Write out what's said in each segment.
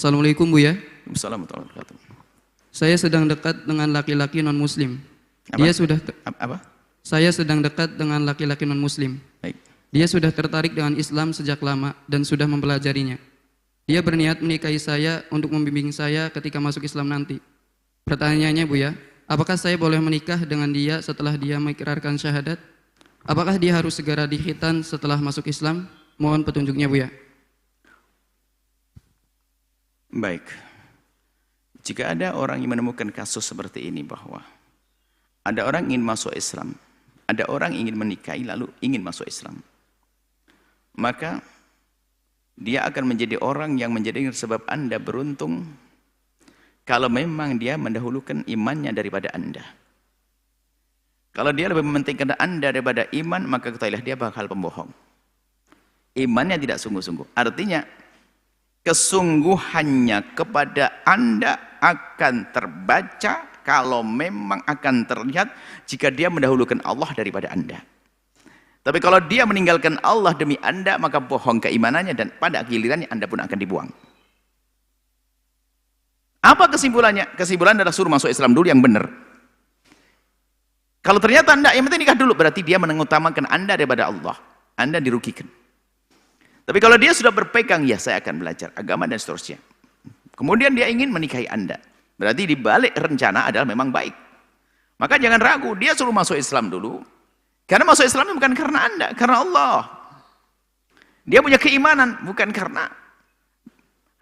Assalamualaikum Bu ya. Assalamualaikum warahmatullahi wabarakatuh. Saya sedang dekat dengan laki-laki non-muslim. Saya sedang dekat dengan laki-laki non-muslim. Baik. Dia sudah tertarik dengan Islam sejak lama dan sudah mempelajarinya. Dia berniat menikahi saya untuk membimbing saya ketika masuk Islam nanti. Pertanyaannya Bu ya, apakah saya boleh menikah dengan dia setelah dia mengikrarkan syahadat? Apakah dia harus segera dikhitan setelah masuk Islam? Mohon petunjuknya Bu ya. Baik. Jika ada orang yang menemukan kasus seperti ini, bahwa ada orang ingin masuk Islam, ada orang ingin menikahi lalu ingin masuk Islam, maka dia akan menjadi orang yang menjadi sebab Anda beruntung kalau memang dia mendahulukan imannya daripada Anda. Kalau dia lebih mementingkan Anda daripada iman, maka ketahuilah dia bakal pembohong. Imannya tidak sungguh-sungguh. Artinya kesungguhannya kepada Anda akan terbaca kalau memang akan terlihat jika dia mendahulukan Allah daripada Anda. Tapi kalau dia meninggalkan Allah demi Anda, maka bohong keimanannya dan pada gilirannya Anda pun akan dibuang. Apa kesimpulannya? Kesimpulan adalah suruh masuk Islam dulu yang benar. Kalau ternyata Anda yang penting nikah dulu, berarti dia mengutamakan Anda daripada Allah. Anda dirugikan. Tapi kalau dia sudah berpegang, ya saya akan belajar agama dan seterusnya, kemudian dia ingin menikahi Anda, berarti di balik rencana adalah memang baik. Maka jangan ragu, dia suruh masuk Islam dulu. Karena masuk Islam bukan karena Anda, karena Allah. Dia punya keimanan, bukan karena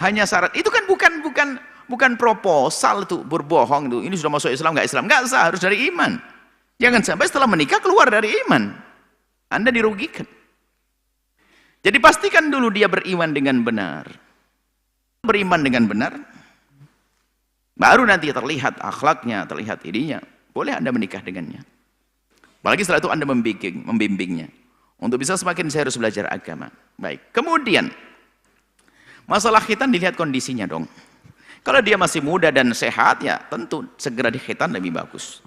hanya syarat. Itu kan bukan proposal itu, berbohong itu. Ini sudah masuk Islam, nggak sah, harus dari iman. Jangan sampai setelah menikah keluar dari iman. Anda dirugikan. Jadi pastikan dulu dia beriman dengan benar. Beriman dengan benar, baru nanti terlihat akhlaknya, terlihat ininya. Boleh Anda menikah dengannya. Apalagi setelah itu Anda membimbingnya. Untuk bisa semakin saya harus belajar agama. Baik. Kemudian, masalah khitan dilihat kondisinya dong. Kalau dia masih muda dan sehat, ya tentu segera dikhitan lebih bagus.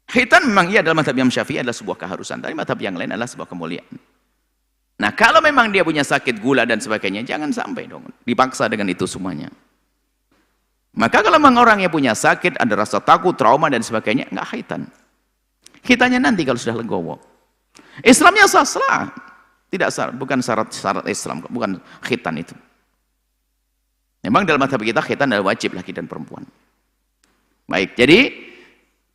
Khitan memang iya dalam mazhab Imam Syafi'i adalah sebuah keharusan, tapi mazhab yang lain adalah sebuah kemuliaan. Nah, kalau memang dia punya sakit gula dan sebagainya, jangan sampai dong dipaksa dengan itu semuanya. Maka kalau memang orangnya punya sakit, ada rasa takut, trauma dan sebagainya, nggak khitan. Khitannya nanti kalau sudah legowo. Islamnya sah, tidak syarat, bukan syarat Islam, bukan khitan itu. Memang dalam mazhab kita khitan adalah wajib laki dan perempuan. Baik, jadi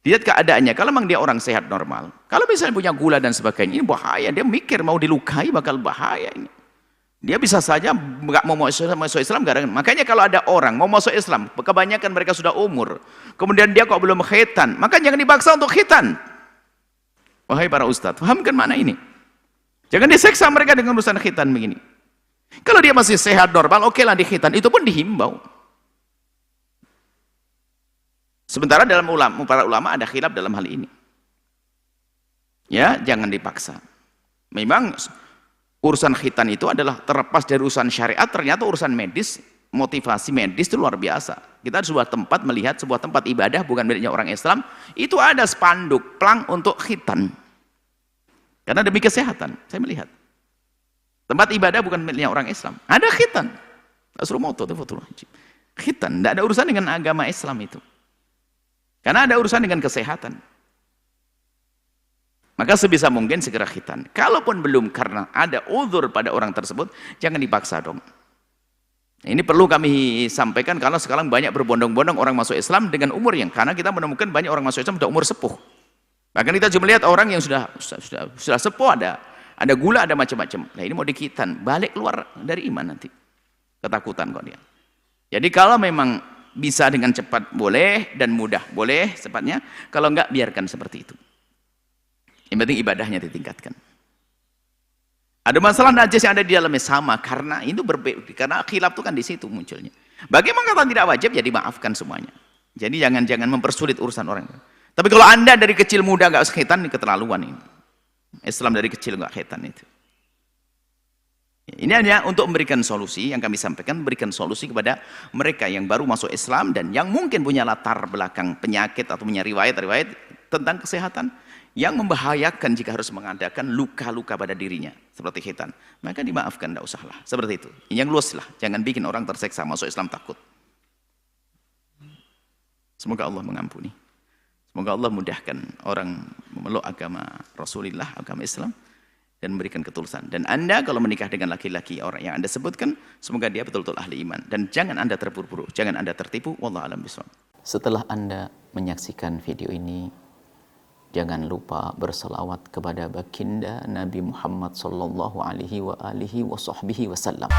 lihat keadaannya, kalau memang dia orang sehat normal, kalau misalnya punya gula dan sebagainya, ini bahaya, dia mikir mau dilukai bakal bahaya ini. Dia bisa saja nggak mau masuk Islam, makanya kalau ada orang mau masuk Islam, kebanyakan mereka sudah umur, kemudian dia kok belum khitan, maka jangan dipaksa untuk khitan. Wahai para ustadz, pahamkan mana ini? Jangan diseksa mereka dengan urusan khitan begini. Kalau dia masih sehat normal, oke lah dikhitan, itu pun dihimbau. Sementara dalam para ulama ada khilaf dalam hal ini. Ya, jangan dipaksa. Memang urusan khitan itu adalah terlepas dari urusan syariat, ternyata urusan medis, motivasi medis itu luar biasa. Kita di sebuah tempat melihat sebuah tempat ibadah bukan miliknya orang Islam, itu ada spanduk plang untuk khitan. Karena demi kesehatan, saya melihat. Tempat ibadah bukan miliknya orang Islam, ada khitan. Suruh moto itu foto. Khitan, tidak ada urusan dengan agama Islam itu. Karena ada urusan dengan kesehatan. Maka sebisa mungkin segera khitan. Kalaupun belum karena ada uzur pada orang tersebut, jangan dipaksa dong. Ini perlu kami sampaikan karena sekarang banyak berbondong-bondong orang masuk Islam dengan umur yang, karena kita menemukan banyak orang masuk Islam sudah umur sepuh. Bahkan kita juga melihat orang yang sudah sepuh, ada gula, ada macam-macam. Nah ini mau dikhitan, balik keluar dari iman nanti. Ketakutan kok dia. Jadi kalau memang bisa dengan cepat boleh dan mudah boleh cepatnya, kalau enggak biarkan seperti itu. Yang penting ibadahnya ditingkatkan. Ada masalah najis yang ada di dalamnya sama, karena itu berbeda, karena khilaf itu kan di situ munculnya. Bagaimana kata tidak wajib, ya dimaafkan semuanya. Jadi jangan mempersulit urusan orang. Tapi kalau Anda dari kecil muda enggak khitan, ini keterlaluan ini. Islam dari kecil enggak khitan itu. Ini hanya untuk memberikan solusi yang kami sampaikan, memberikan solusi kepada mereka yang baru masuk Islam dan yang mungkin punya latar belakang penyakit atau punya riwayat tentang kesehatan. yang membahayakan jika harus mengadakan luka-luka pada dirinya seperti khitan, maka dimaafkan, tidak usahlah seperti itu. Yang luas lah, jangan bikin orang terseksa masuk Islam takut. Semoga Allah mengampuni, semoga Allah mudahkan orang memeluk agama Rasulullah, agama Islam, dan memberikan ketulusan. Dan Anda kalau menikah dengan laki-laki orang yang Anda sebutkan, semoga dia betul-betul ahli iman, dan jangan Anda terburu-buru, jangan Anda tertipu. Wallahu a'lam bishawab. Setelah Anda menyaksikan video ini, jangan lupa berselawat kepada baginda Nabi Muhammad sallallahu alaihi wa alihi wa sahbihi wasallam.